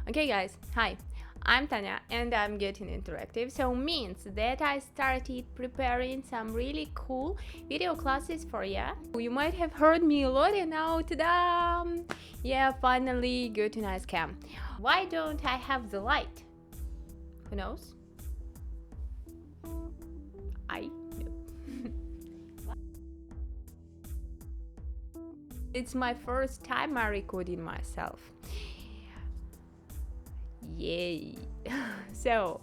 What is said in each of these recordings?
Okay guys, hi, I'm Tanya and I'm getting interactive, so means that I started preparing some really cool video classes for you. You might have heard me a lot and now ta-da! Yeah, finally go to nice cam. Why don't I have the light? Who knows? I know. It's my first time I recording myself. Yay! so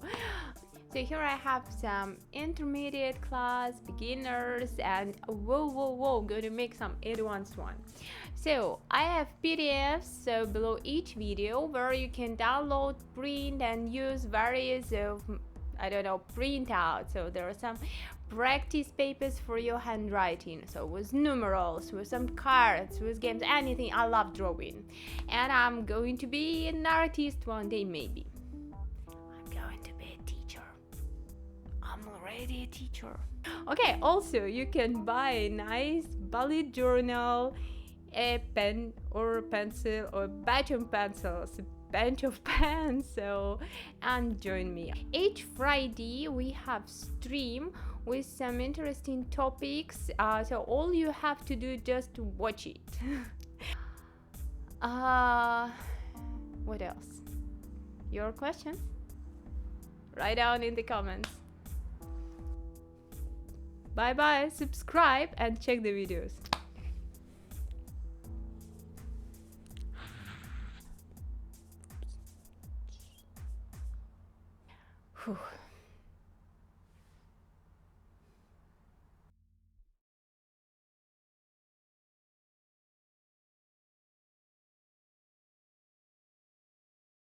here I have some intermediate class, beginners, and whoa, gonna make some advanced one. So I have PDFs so below each video where you can download, print, and use various of printout. So there are some practice papers for your handwriting, so with numerals, with some cards, with games, anything. I love drawing and I'm going to be an artist one day, maybe. I'm going to be a teacher. I'm already a teacher. Okay, also you can buy a nice bullet journal, a pen or pencil or batch of pencils, bunch of pens, and join me. Each Friday we have stream with some interesting topics, so all you have to do just to watch it. What else? Your questions? Write down in the comments. Bye bye, subscribe and check the videos. Whew.